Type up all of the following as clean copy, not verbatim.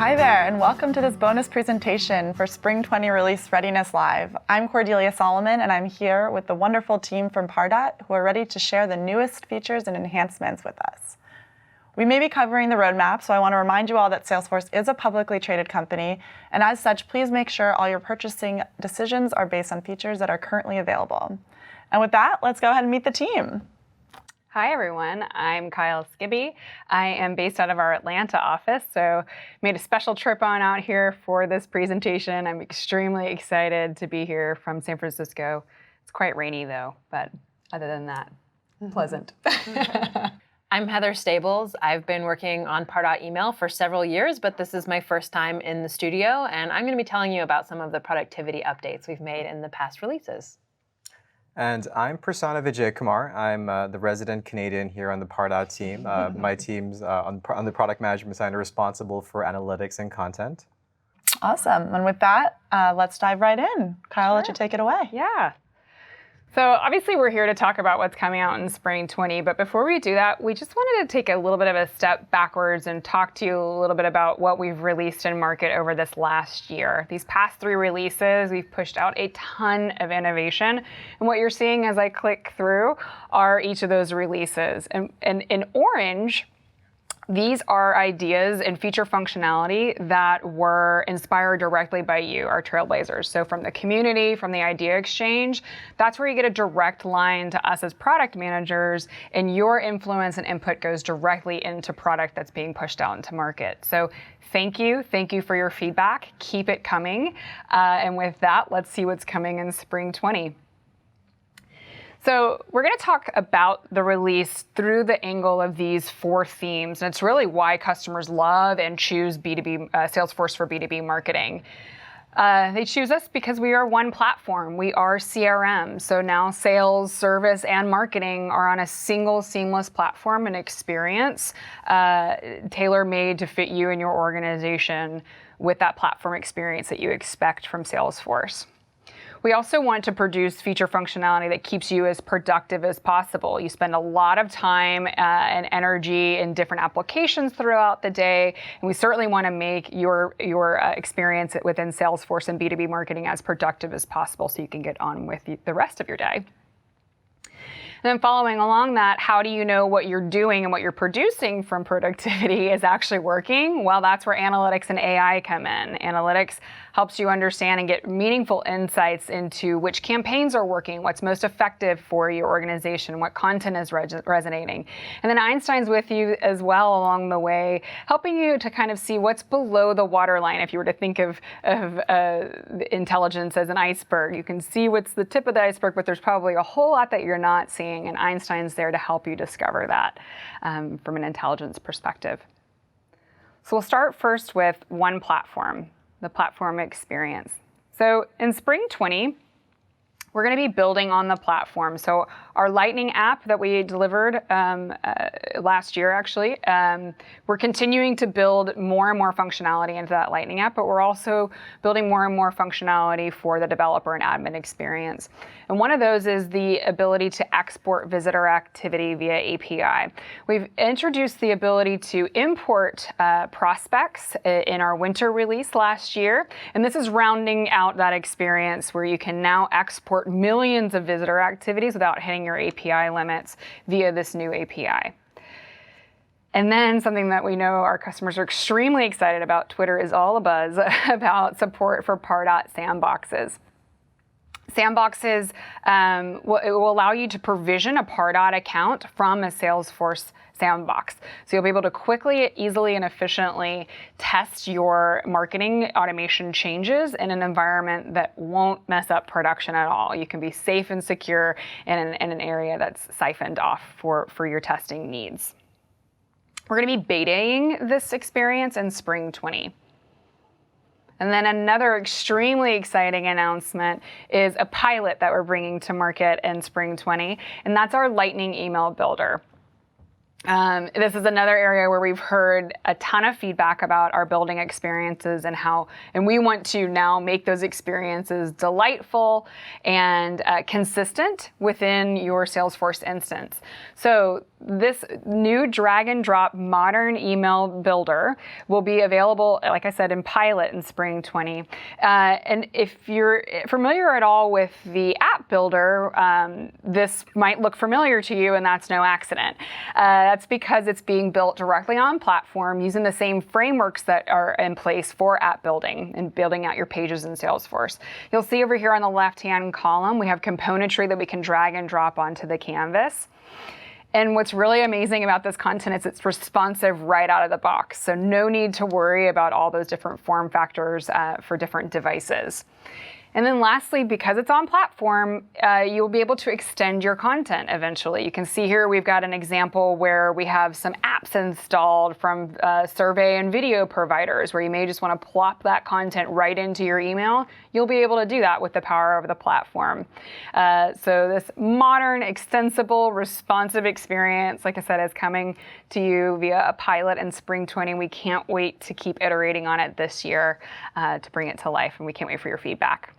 Hi there, and welcome to this bonus presentation for Spring 20 Release Readiness Live. I'm Cordelia Solomon, and I'm here with the wonderful team from Pardot who are ready to share the newest features and enhancements with us. We may be covering the roadmap, so I want to remind you all that Salesforce is a publicly traded company, and as such, please make sure all your purchasing decisions are based on features that are currently available. And with that, let's go ahead and meet the team. Hi everyone, I'm Kyle Skibby. I am based out of our Atlanta office, so made a special trip on out here for this presentation. I'm extremely excited to be here from San Francisco. It's quite rainy though, but other than that, pleasant. I'm Heather Stables. I've been working on Pardot email for several years, but this is my first time in the studio, and I'm going to be telling you about some of the productivity updates we've made in the past releases. And I'm Prasanna Vijaykumar. I'm the resident Canadian here on the Pardot team. My team's on the product management side are responsible for analytics and content. Awesome. And with that, let's dive right in. Kyle, I'll let you take it away. Yeah. So obviously we're here to talk about what's coming out in Spring 20, but before we do that, we just wanted to take a little bit of a step backwards and talk to you a little bit about what we've released in market over this last year. These past 3 releases, we've pushed out a ton of innovation, and what you're seeing as I click through are each of those releases. And in orange, these are ideas and feature functionality that were inspired directly by you, our trailblazers. So from the community, from the idea exchange, that's where you get a direct line to us as product managers, and your influence and input goes directly into product that's being pushed out into market. So thank you for your feedback. Keep it coming. And with that, let's see what's coming in Spring 20. So we're going to talk about the release through the angle of these 4 themes. And it's really why customers love and choose B2B Salesforce for B2B marketing. They choose us because we are one platform. We are CRM. So now sales, service, and marketing are on a single seamless platform and experience tailor-made to fit you and your organization with that platform experience that you expect from Salesforce. We also want to produce feature functionality that keeps you as productive as possible. You spend a lot of time and energy in different applications throughout the day, and we certainly want to make your experience within Salesforce and B2B marketing as productive as possible so you can get on with the rest of your day. And then following along that, how do you know what you're doing and what you're producing from productivity is actually working? Well, that's where analytics and AI come in. Analytics helps you understand and get meaningful insights into which campaigns are working, what's most effective for your organization, what content is resonating. And then Einstein's with you as well along the way, helping you to kind of see what's below the waterline. If you were to think of intelligence as an iceberg, you can see what's the tip of the iceberg, but there's probably a whole lot that you're not seeing, and Einstein's there to help you discover that from an intelligence perspective. So we'll start first with one platform, the platform experience. So in Spring 20, we're going to be building on the platform. So our Lightning app that we delivered last year, actually, we're continuing to build more and more functionality into that Lightning app, but we're also building more and more functionality for the developer and admin experience. And one of those is the ability to export visitor activity via API. We've introduced the ability to import prospects in our winter release last year, and this is rounding out that experience where you can now export millions of visitor activities without hitting your API limits via this new API. And then something that we know our customers are extremely excited about, Twitter is all abuzz about support for Pardot sandboxes. Sandboxes will allow you to provision a Pardot account from a Salesforce sandbox. So you'll be able to quickly, easily, and efficiently test your marketing automation changes in an environment that won't mess up production at all. You can be safe and secure in an area that's siphoned off for your testing needs. We're going to be betaing this experience in Spring 20. And then another extremely exciting announcement is a pilot that we're bringing to market in Spring 20, and that's our Lightning Email Builder. This is another area where we've heard a ton of feedback about our building experiences and we want to now make those experiences delightful and consistent within your Salesforce instance. So this new drag and drop modern email builder will be available, like I said, in pilot in spring 20. And if you're familiar at all with the app builder, this might look familiar to you, and that's no accident. That's because it's being built directly on platform using the same frameworks that are in place for app building and building out your pages in Salesforce. You'll see over here on the left-hand column, we have componentry that we can drag and drop onto the canvas. And what's really amazing about this content is it's responsive right out of the box. So no need to worry about all those different form factors for different devices. And then lastly, because it's on platform, you'll be able to extend your content eventually. You can see here we've got an example where we have some apps installed from survey and video providers where you may just want to plop that content right into your email. You'll be able to do that with the power of the platform. So this modern, extensible, responsive experience, like I said, is coming to you via a pilot in spring 20. We can't wait to keep iterating on it this year to bring it to life, and we can't wait for your feedback.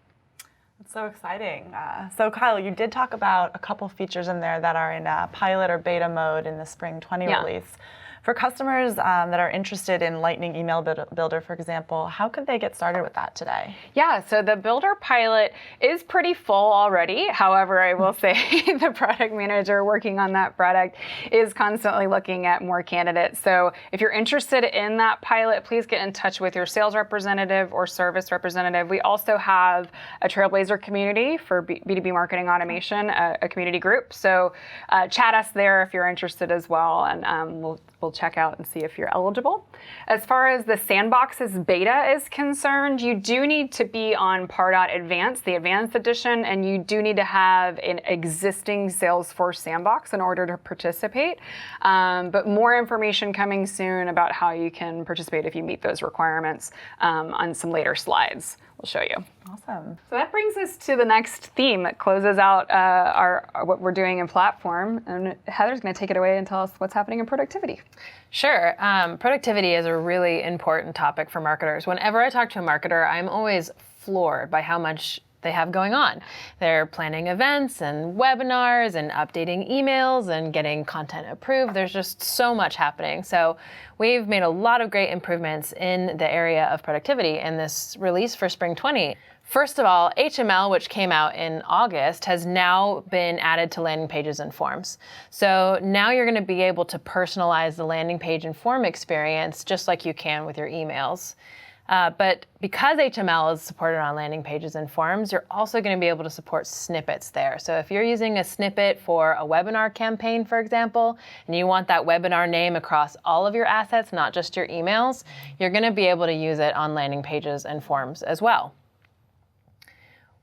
It's so exciting. So Kyle, you did talk about a couple features in there that are in pilot or beta mode in the spring 20 release. For customers that are interested in Lightning Email Builder, for example, how could they get started with that today? Yeah, so the Builder pilot is pretty full already. However, I will say the product manager working on that product is constantly looking at more candidates. So if you're interested in that pilot, please get in touch with your sales representative or service representative. We also have a Trailblazer community for B2B Marketing Automation, a community group. So chat us there if you're interested as well, and we'll check out and see if you're eligible. As far as the Sandbox's beta is concerned, you do need to be on Pardot Advanced, the Advanced Edition, and you do need to have an existing Salesforce Sandbox in order to participate. But more information coming soon about how you can participate if you meet those requirements on some later slides. We'll show you. Awesome. So that brings us to the next theme that closes out what we're doing in platform. And Heather's going to take it away and tell us what's happening in productivity. Sure. Productivity is a really important topic for marketers. Whenever I talk to a marketer, I'm always floored by how much they have going on. They're planning events and webinars and updating emails and getting content approved. There's just so much happening. So we've made a lot of great improvements in the area of productivity in this release for Spring 20. First of all, HTML, which came out in August, has now been added to landing pages and forms. So now you're going to be able to personalize the landing page and form experience just like you can with your emails. But because HTML is supported on landing pages and forms, you're also going to be able to support snippets there. So if you're using a snippet for a webinar campaign, for example, and you want that webinar name across all of your assets, not just your emails, you're going to be able to use it on landing pages and forms as well.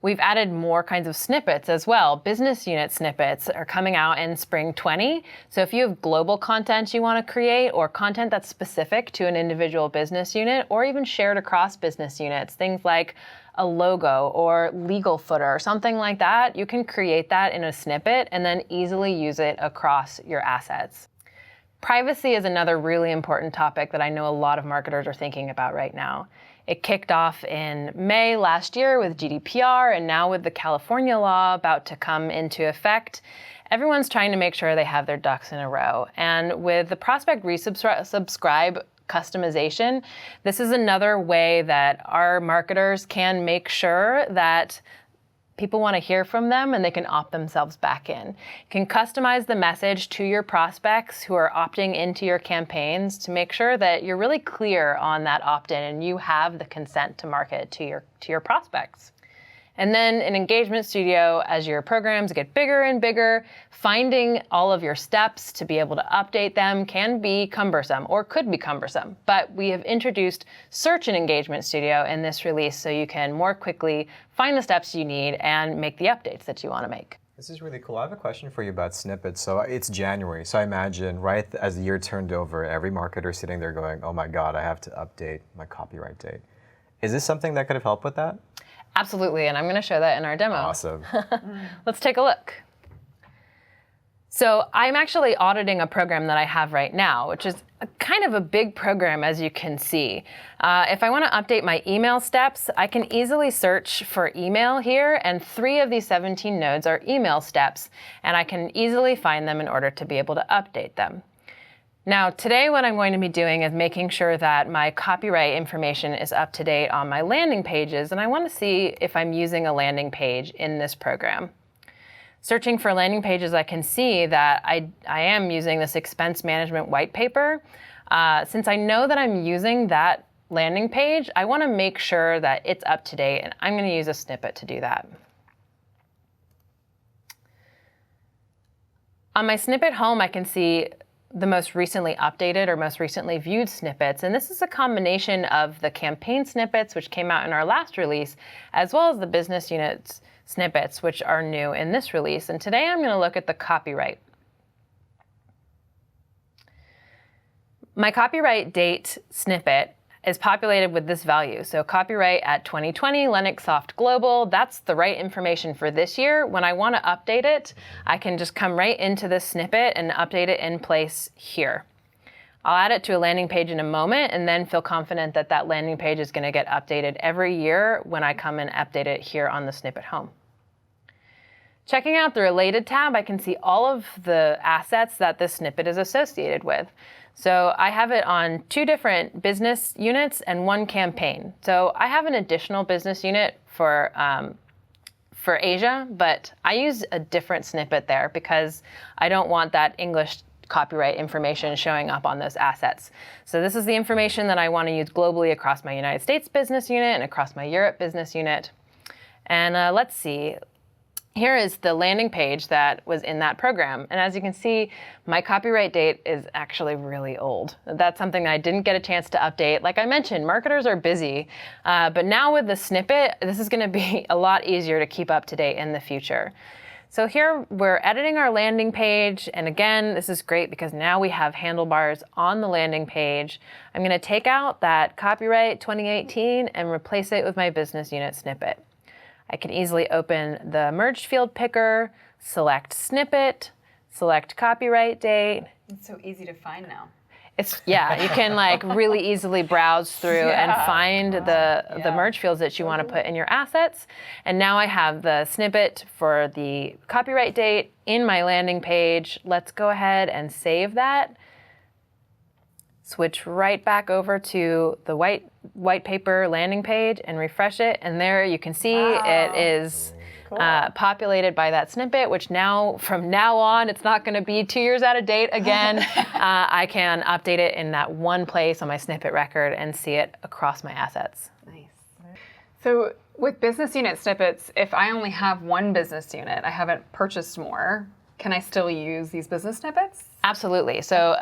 We've added more kinds of snippets as well. Business unit snippets are coming out in spring 20. So if you have global content you want to create or content that's specific to an individual business unit or even shared across business units, things like a logo or legal footer or something like that, you can create that in a snippet and then easily use it across your assets. Privacy is another really important topic that I know a lot of marketers are thinking about right now. It kicked off in May last year with GDPR, and now with the California law about to come into effect, everyone's trying to make sure they have their ducks in a row. And with the prospect resubscribe customization, this is another way that our marketers can make sure that people want to hear from them and they can opt themselves back in. You can customize the message to your prospects who are opting into your campaigns to make sure that you're really clear on that opt-in and you have the consent to market to your prospects. And then in Engagement Studio, as your programs get bigger and bigger, finding all of your steps to be able to update them can be cumbersome or could be cumbersome. But we have introduced search in Engagement Studio in this release so you can more quickly find the steps you need and make the updates that you want to make. This is really cool. I have a question for you about snippets. So it's January, so I imagine right as the year turned over, every marketer sitting there going, oh my God, I have to update my copyright date. Is this something that could have helped with that? Absolutely, and I'm going to show that in our demo. Awesome. Let's take a look. So I'm actually auditing a program that I have right now, which is kind of a big program, as you can see. If I want to update my email steps, I can easily search for email here, and 3 of these 17 nodes are email steps, and I can easily find them in order to be able to update them. Now, today what I'm going to be doing is making sure that my copyright information is up to date on my landing pages, and I want to see if I'm using a landing page in this program. Searching for landing pages, I can see that I am using this expense management white paper. Since I know that I'm using that landing page, I want to make sure that it's up to date, and I'm going to use a snippet to do that. On my snippet home, I can see the most recently updated or most recently viewed snippets, and this is a combination of the campaign snippets, which came out in our last release, as well as the business units snippets, which are new in this release. And today I'm going to look at the copyright. My copyright date snippet is populated with this value. So copyright at 2020, Lennox-Soft Global, that's the right information for this year. When I want to update it, I can just come right into this snippet and update it in place here. I'll add it to a landing page in a moment and then feel confident that that landing page is going to get updated every year when I come and update it here on the snippet home. Checking out the Related tab, I can see all of the assets that this snippet is associated with. So I have it on 2 different business units and 1 campaign. So I have an additional business unit for Asia, but I use a different snippet there because I don't want that English copyright information showing up on those assets. So this is the information that I want to use globally across my United States business unit and across my Europe business unit. And let's see. Here is the landing page that was in that program. And as you can see, my copyright date is actually really old. That's something that I didn't get a chance to update. Like I mentioned, marketers are busy. But now with the snippet, this is going to be a lot easier to keep up to date in the future. So here we're editing our landing page. And again, this is great because now we have handlebars on the landing page. I'm going to take out that copyright 2018 and replace it with my business unit snippet. I can easily open the merged field picker, select snippet, select copyright date. It's so easy to find now. You can like really easily browse through and find the merge fields that you want to put in your assets. And now I have the snippet for the copyright date in my landing page. Let's go ahead and save that. Switch right back over to the white paper landing page and refresh it. And there you can see it is populated by that snippet, which now, from now on, it's not going to be 2 years out of date again. I can update it in that one place on my snippet record and see it across my assets. Nice. So with business unit snippets, if I only have 1 business unit, I haven't purchased more, can I still use these business snippets? Absolutely. So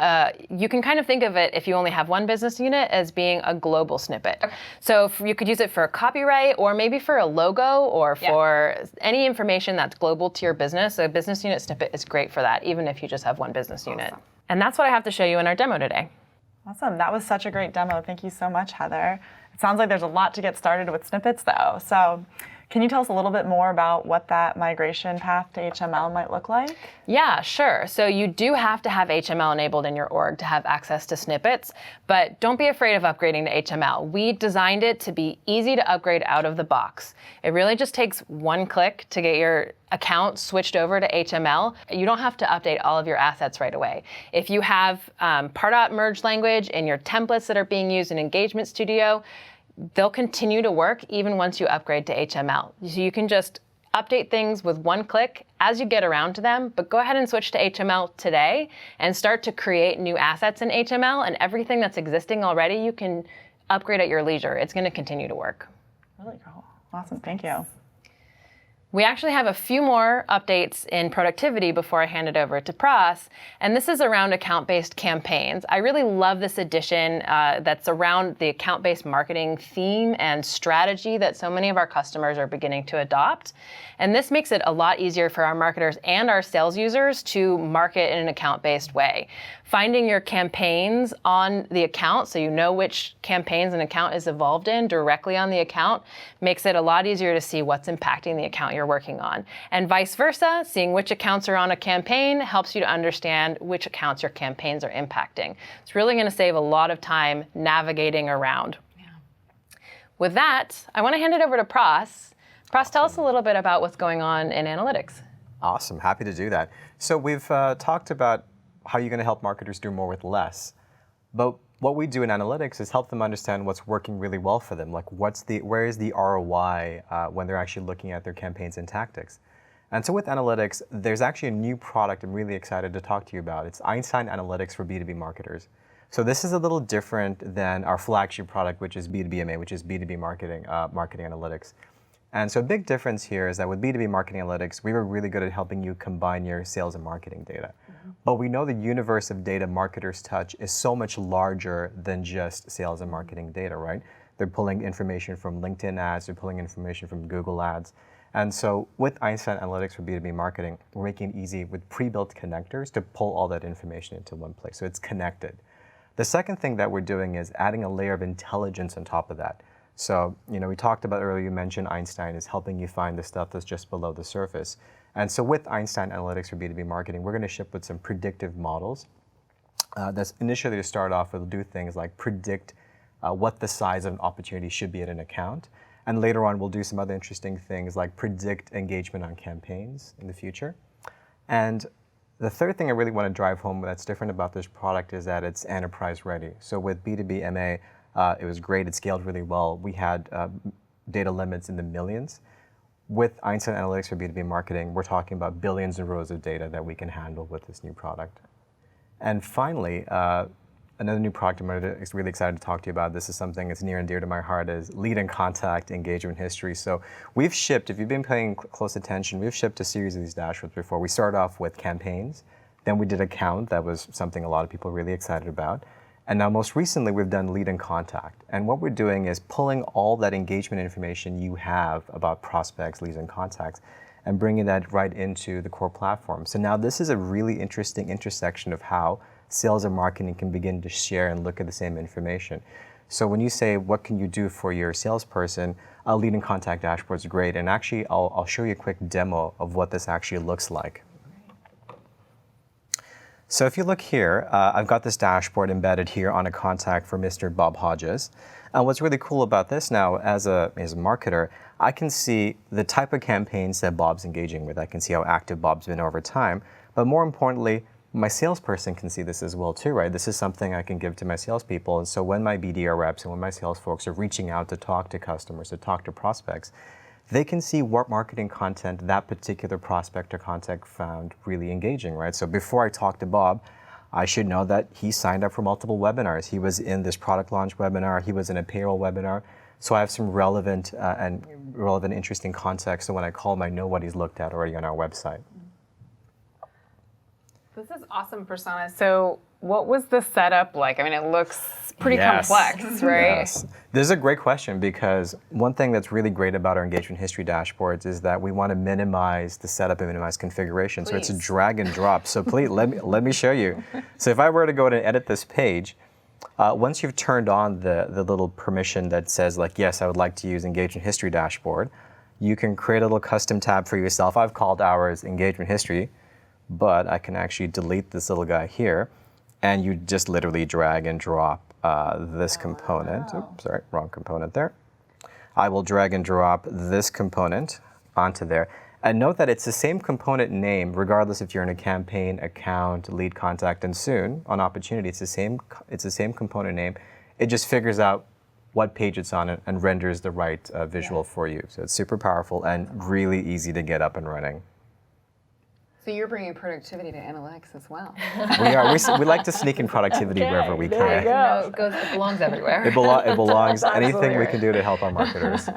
you can kind of think of it, if you only have 1 business unit, as being a global snippet. Okay. So you could use it for a copyright or maybe for a logo or for any information that's global to your business. A business unit snippet is great for that, even if you just have 1 business unit. Awesome. And that's what I have to show you in our demo today. Awesome. That was such a great demo. Thank you so much, Heather. It sounds like there's a lot to get started with snippets, though. So can you tell us a little bit more about what that migration path to HTML might look like? Yeah, sure. So you do have to have HTML enabled in your org to have access to snippets, but don't be afraid of upgrading to HTML. We designed it to be easy to upgrade out of the box. It really just takes 1 click to get your account switched over to HTML. You don't have to update all of your assets right away. If you have Pardot merge language in your templates that are being used in Engagement Studio, they'll continue to work even once you upgrade to HTML. So you can just update things with 1 click as you get around to them, but go ahead and switch to HTML today and start to create new assets in HTML, and everything that's existing already you can upgrade at your leisure. It's going to continue to work. Really cool. Awesome. Thank you. We actually have a few more updates in productivity before I hand it over to Pras, and this is around account-based campaigns. I really love this addition that's around the account-based marketing theme and strategy that so many of our customers are beginning to adopt. And this makes it a lot easier for our marketers and our sales users to market in an account-based way. Finding your campaigns on the account so you know which campaigns an account is involved in directly on the account makes it a lot easier to see what's impacting the account you're you're working on. And vice versa, seeing which accounts are on a campaign helps you to understand which accounts your campaigns are impacting. It's really going to save a lot of time navigating around. With that, I want to hand it over to Pras. Pras, tell us a little bit about what's going on in analytics. Awesome, happy to do that. So we've talked about how you're going to help marketers do more with less. But what we do in analytics is help them understand what's working really well for them. Like where is the ROI when they're actually looking at their campaigns and tactics. And so with analytics, there's actually a new product I'm really excited to talk to you about. It's Einstein Analytics for B2B marketers. So this is a little different than our flagship product, which is B2B MA, which is B2B Marketing Analytics. And so a big difference here is that with B2B Marketing Analytics, we were really good at helping you combine your sales and marketing data. But we know the universe of data marketers touch is so much larger than just sales and marketing data, right? They're pulling information from LinkedIn ads, they're pulling information from Google ads. And so with Einstein Analytics for B2B marketing, we're making it easy with pre-built connectors to pull all that information into one place. So it's connected. The second thing that we're doing is adding a layer of intelligence on top of that. So, we talked about earlier, you mentioned Einstein is helping you find the stuff that's just below the surface. And so with Einstein Analytics for B2B marketing, we're going to ship with some predictive models. That's initially to start off with, do things like predict what the size of an opportunity should be at an account. And later on, we'll do some other interesting things like predict engagement on campaigns in the future. And the third thing I really want to drive home that's different about this product is that it's enterprise ready. So with B2B MA, it was great, it scaled really well. We had data limits in the millions. With Einstein Analytics for B2B marketing, we're talking about billions of rows of data that we can handle with this new product. And finally, another new product I'm really excited to talk to you about. This is something that's near and dear to my heart, is lead and contact engagement history. So we've shipped, if you've been paying close attention, we've shipped a series of these dashboards before. We started off with campaigns, then we did account. That was something a lot of people were really excited about. And now most recently, we've done lead and contact. And what we're doing is pulling all that engagement information you have about prospects, leads, and contacts, and bringing that right into the core platform. So now this is a really interesting intersection of how sales and marketing can begin to share and look at the same information. So when you say, what can you do for your salesperson, a lead and contact dashboard is great. And actually, I'll show you a quick demo of what this actually looks like. So if you look here, I've got this dashboard embedded here on a contact for Mr. Bob Hodges. And what's really cool about this now, as a marketer, I can see the type of campaigns that Bob's engaging with. I can see how active Bob's been over time. But more importantly, my salesperson can see this as well too, right? This is something I can give to my salespeople. And so when my BDR reps and when my sales folks are reaching out to talk to customers, to talk to prospects, they can see what marketing content that particular prospect or contact found really engaging, right? So before I talk to Bob, I should know that he signed up for multiple webinars. He was in this product launch webinar. He was in a payroll webinar. So I have some relevant, interesting context. So when I call him, I know what he's looked at already on our website. This is awesome, Prasanna. So what was the setup like? I mean, it looks pretty complex, right? Yes. This is a great question, because one thing that's really great about our engagement history dashboards is that we want to minimize the setup and minimize configuration. Please. So it's a drag and drop. So please, let me show you. So if I were to go and edit this page, once you've turned on the little permission that says, like, yes, I would like to use engagement history dashboard, you can create a little custom tab for yourself. I've called ours engagement history, but I can actually delete this little guy here, and you just literally drag and drop this component. Oops, sorry, wrong component there. I will drag and drop this component onto there. And note that it's the same component name, regardless if you're in a campaign, account, lead, contact, and soon on opportunity. It's the same component name. It just figures out what page it's on and renders the right visual for you. So it's super powerful and really easy to get up and running. So you're bringing productivity to analytics as well. We are. We like to sneak in productivity wherever we can. It belongs everywhere. It belongs. Anything we can do to help our marketers.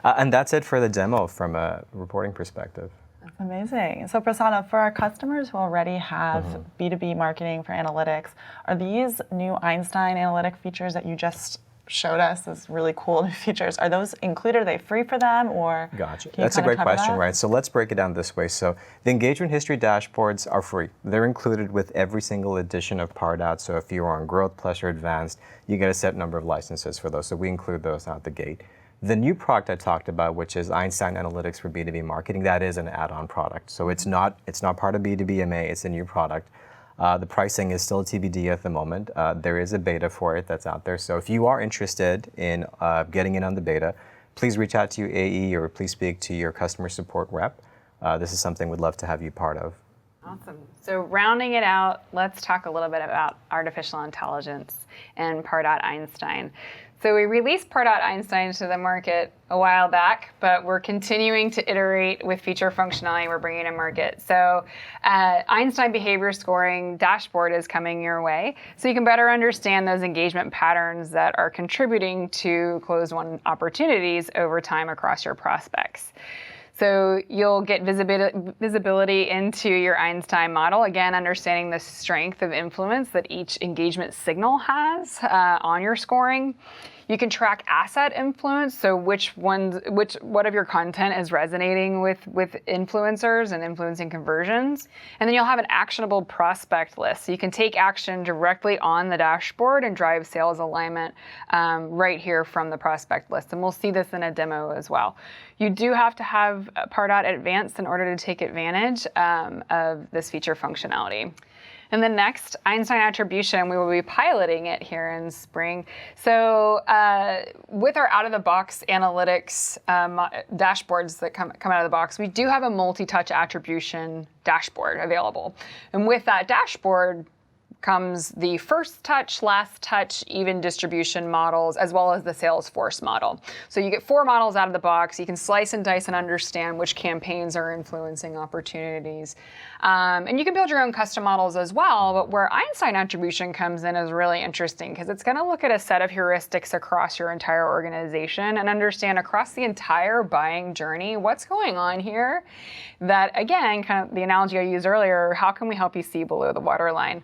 And that's it for the demo from a reporting perspective. That's amazing. So Prasanna, for our customers who already have B2B marketing for analytics, are these new Einstein Analytic features that you just showed us as really cool new features, are those included? Are they free for them, or? Gotcha. That's a great question, right? So let's break it down this way. So the engagement history dashboards are free. They're included with every single edition of Pardot. So if you're on Growth Plus or Advanced, you get a set number of licenses for those. So we include those out the gate. The new product I talked about, which is Einstein Analytics for B2B marketing, that is an add-on product. So it's not part of B2B MA, it's a new product. The pricing is still TBD at the moment. There is a beta for it that's out there. So if you are interested in getting in on the beta, please reach out to your AE or please speak to your customer support rep. This is something we'd love to have you part of. Awesome. So rounding it out, let's talk a little bit about artificial intelligence and Pardot Einstein. So we released Pardot Einstein to the market a while back, but we're continuing to iterate with feature functionality we're bringing to market. So Einstein Behavior Scoring Dashboard is coming your way, so you can better understand those engagement patterns that are contributing to closed-won opportunities over time across your prospects. So you'll get visibility into your Einstein model, again, understanding the strength of influence that each engagement signal has on your scoring. You can track asset influence, so what of your content is resonating with influencers and influencing conversions. And then you'll have an actionable prospect list. So you can take action directly on the dashboard and drive sales alignment right here from the prospect list. And we'll see this in a demo as well. You do have to have Pardot Advanced in order to take advantage of this feature functionality. And then next, Einstein Attribution, we will be piloting it here in spring. So with our out-of-the-box analytics dashboards that come out of the box, we do have a multi-touch attribution dashboard available. And with that dashboard comes the first touch, last touch, even distribution models, as well as the Salesforce model. So you get 4 models out of the box. You can slice and dice and understand which campaigns are influencing opportunities. And you can build your own custom models as well, but where Einstein Attribution comes in is really interesting because it's going to look at a set of heuristics across your entire organization and understand across the entire buying journey what's going on here. That, again, kind of the analogy I used earlier, how can we help you see below the waterline?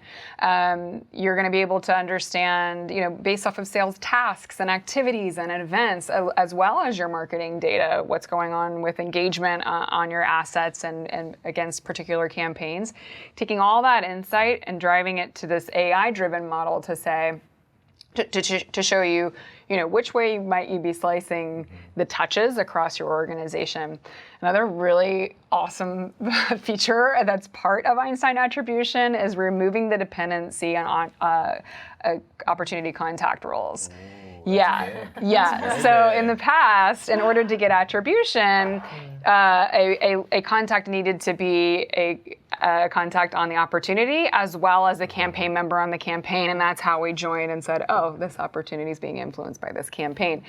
You're going to be able to understand, based off of sales tasks and activities and events, as well as your marketing data, what's going on with engagement on your assets and against particular campaigns. Taking all that insight and driving it to this AI-driven model to say, to show you, which way might you be slicing the touches across your organization. Another really awesome feature that's part of Einstein Attribution is removing the dependency on opportunity contact roles. Yeah. So in the past, in order to get attribution, a contact needed to be a contact on the opportunity as well as a campaign member on the campaign, and that's how we joined and said, oh, this opportunity is being influenced by this campaign.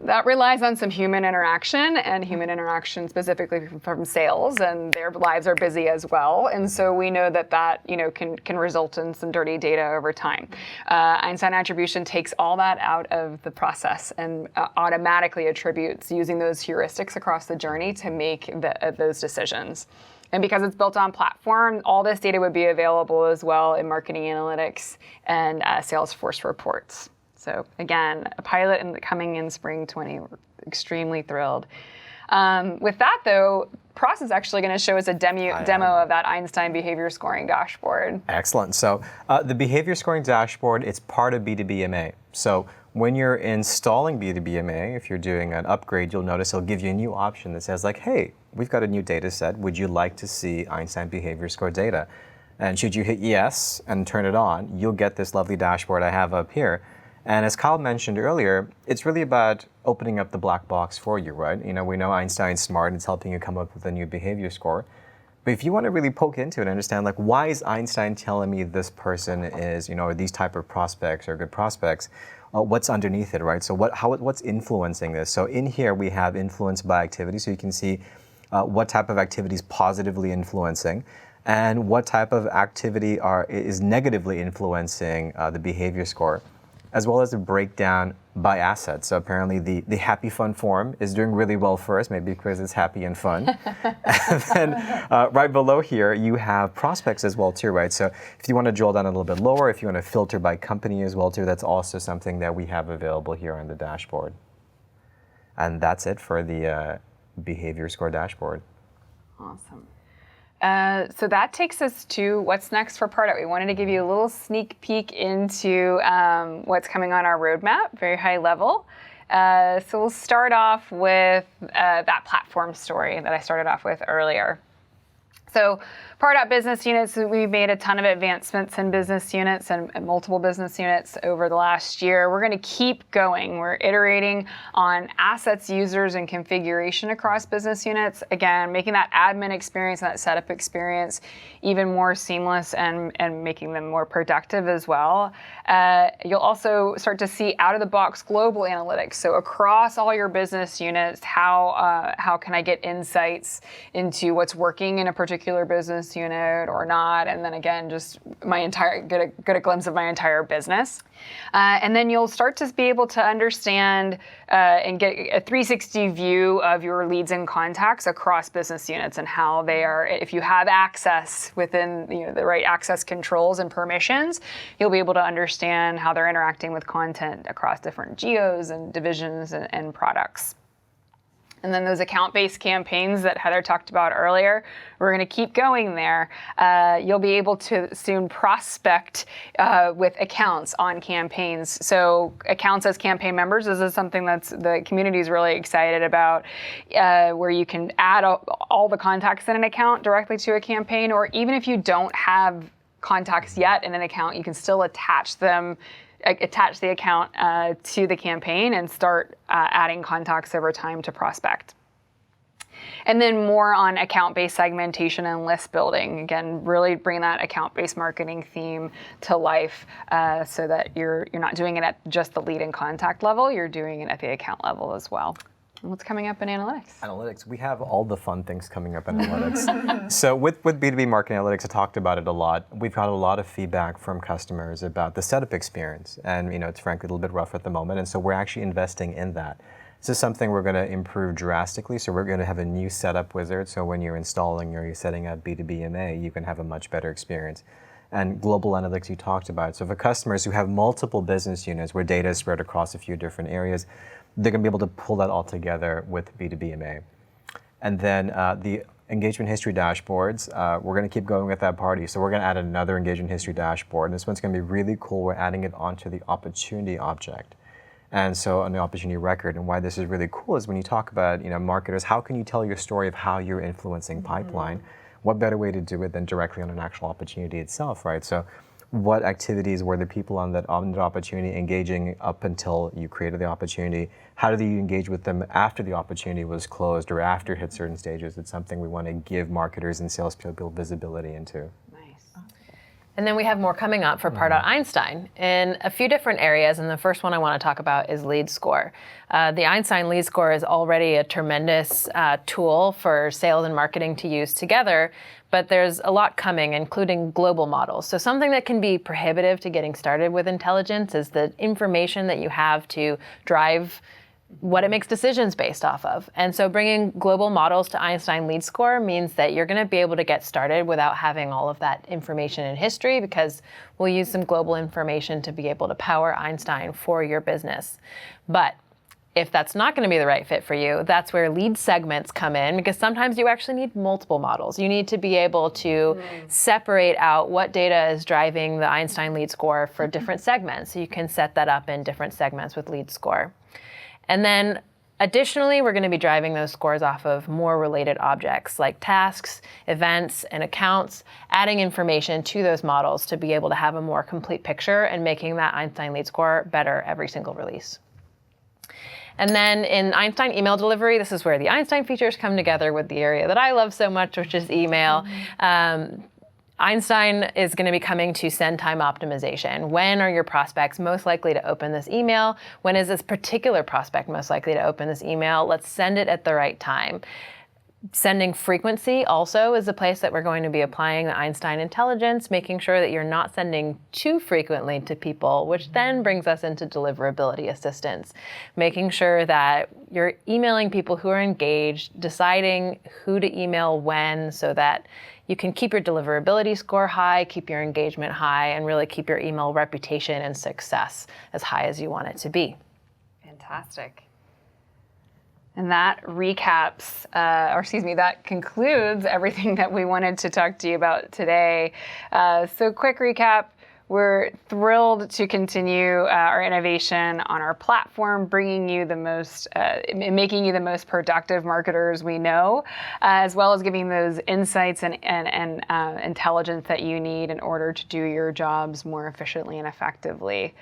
That relies on some human interaction, and human interaction specifically from sales, and their lives are busy as well. And so we know that can result in some dirty data over time. Einstein Attribution takes all that out of the process and automatically attributes using those heuristics across the journey to make those decisions. And because it's built on platform, all this data would be available as well in marketing analytics and Salesforce reports. So again, a pilot coming in spring 20. We're extremely thrilled. With that, though, Pras is actually going to show us a demo of that Einstein Behavior Scoring Dashboard. Excellent. So the Behavior Scoring Dashboard, it's part of B2B MA. So when you're installing B2B MA, if you're doing an upgrade, you'll notice it'll give you a new option that says like, hey, we've got a new data set. Would you like to see Einstein Behavior Score data? And should you hit yes and turn it on, you'll get this lovely dashboard I have up here. And as Kyle mentioned earlier, it's really about opening up the black box for you, right? We know Einstein's smart and it's helping you come up with a new behavior score. But if you want to really poke into it and understand, like, why is Einstein telling me this person is, or these type of prospects are good prospects, what's underneath it, right? So what's influencing this? So in here we have influence by activity, so you can see what type of activity is positively influencing and what type of activity is negatively influencing the behavior score, as well as a breakdown by asset. So apparently the happy fun form is doing really well for us, maybe because it's happy and fun. And then right below here, you have prospects as well too, right? So if you want to drill down a little bit lower, if you want to filter by company as well too, that's also something that we have available here on the dashboard. And that's it for the behavior score dashboard. Awesome. So that takes us to what's next for Pardot. We wanted to give you a little sneak peek into what's coming on our roadmap, very high level. So we'll start off with that platform story that I started off with earlier. So Pardot business units, we've made a ton of advancements in business units and multiple business units over the last year. We're going to keep going. We're iterating on assets, users, and configuration across business units. Again, making that admin experience and that setup experience even more seamless and making them more productive as well. You'll also start to see out-of-the-box global analytics. So across all your business units, how can I get insights into what's working in a particular business unit or not, and then again, just get a glimpse of my entire business. And then you'll start to be able to understand and get a 360 view of your leads and contacts across business units and how they are, if you have access within the right access controls and permissions, you'll be able to understand how they're interacting with content across different geos and divisions and products. And then those account-based campaigns that Heather talked about earlier, we're going to keep going there. You'll be able to soon prospect with accounts on campaigns. So accounts as campaign members, this is something that's the community is really excited about, where you can add all the contacts in an account directly to a campaign, or even if you don't have contacts yet in an account, you can still attach the account to the campaign and start adding contacts over time to prospect. And then more on account-based segmentation and list building. Again, really bring that account-based marketing theme to life so that you're not doing it at just the lead and contact level, you're doing it at the account level as well. And what's coming up in analytics? Analytics, we have all the fun things coming up in analytics. So with B2B Marketing Analytics, I talked about it a lot. We've got a lot of feedback from customers about the setup experience. And it's frankly a little bit rough at the moment. And so we're actually investing in that. This is something we're going to improve drastically. So we're going to have a new setup wizard. So when you're installing or you're setting up B2B MA, you can have a much better experience. And global analytics you talked about. So for customers who have multiple business units where data is spread across a few different areas, they're going to be able to pull that all together with B2B MA. And then the engagement history dashboards, we're going to keep going with that party. So we're going to add another engagement history dashboard. And this one's going to be really cool. We're adding it onto the opportunity object. And so on the opportunity record. And why this is really cool is when you talk about marketers, how can you tell your story of how you're influencing pipeline? What better way to do it than directly on an actual opportunity itself, right? So what activities were the people on that opportunity engaging up until you created the opportunity? How did you engage with them after the opportunity was closed or after it hit certain stages? It's something we want to give marketers and salespeople visibility into. And then we have more coming up for Pardot Einstein in a few different areas. And the first one I want to talk about is lead score. The Einstein lead score is already a tremendous tool for sales and marketing to use together, but there's a lot coming, including global models. So something that can be prohibitive to getting started with intelligence is the information that you have to drive what it makes decisions based off of. And so bringing global models to Einstein lead score means that you're going to be able to get started without having all of that information in history, because we'll use some global information to be able to power Einstein for your business. But if that's not going to be the right fit for you, that's where lead segments come in, because sometimes you actually need multiple models. You need to be able to separate out what data is driving the Einstein lead score for different segments. So you can set that up in different segments with lead score. And then additionally, we're going to be driving those scores off of more related objects like tasks, events, and accounts, adding information to those models to be able to have a more complete picture and making that Einstein lead score better every single release. And then in Einstein email delivery, this is where the Einstein features come together with the area that I love so much, which is email. Einstein is going to be coming to send time optimization. When are your prospects most likely to open this email? When is this particular prospect most likely to open this email? Let's send it at the right time. Sending frequency also is a place that we're going to be applying the Einstein Intelligence, making sure that you're not sending too frequently to people, which then brings us into deliverability assistance. Making sure that you're emailing people who are engaged, deciding who to email when, so that you can keep your deliverability score high, keep your engagement high, and really keep your email reputation and success as high as you want it to be. Fantastic. And that that concludes everything that we wanted to talk to you about today. So quick recap, We're thrilled to continue our innovation on our platform, bringing you the most, making you the most productive marketers we know, as well as giving those insights and intelligence that you need in order to do your jobs more efficiently and effectively.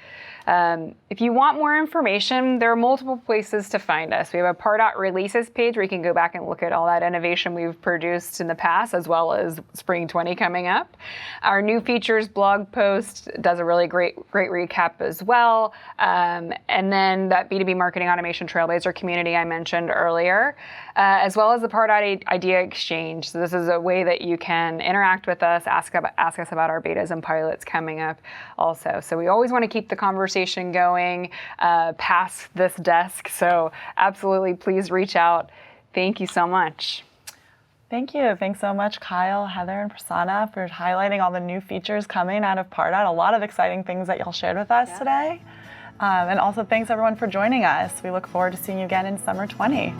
If you want more information, there are multiple places to find us. We have a Pardot releases page where you can go back and look at all that innovation we've produced in the past, as well as Spring 20 coming up. Our new features blog post does a really great recap as well. And then that B2B Marketing Automation Trailblazer community I mentioned earlier, as well as the Pardot Idea Exchange. So this is a way that you can interact with us, ask us about our betas and pilots coming up also. So we always want to keep the conversation going past this desk. So absolutely, please reach out. Thank you so much. Thank you. Thanks so much, Kyle, Heather, and Prasanna for highlighting all the new features coming out of Pardot. A lot of exciting things that y'all shared with us today. And also thanks everyone for joining us. We look forward to seeing you again in Summer 20.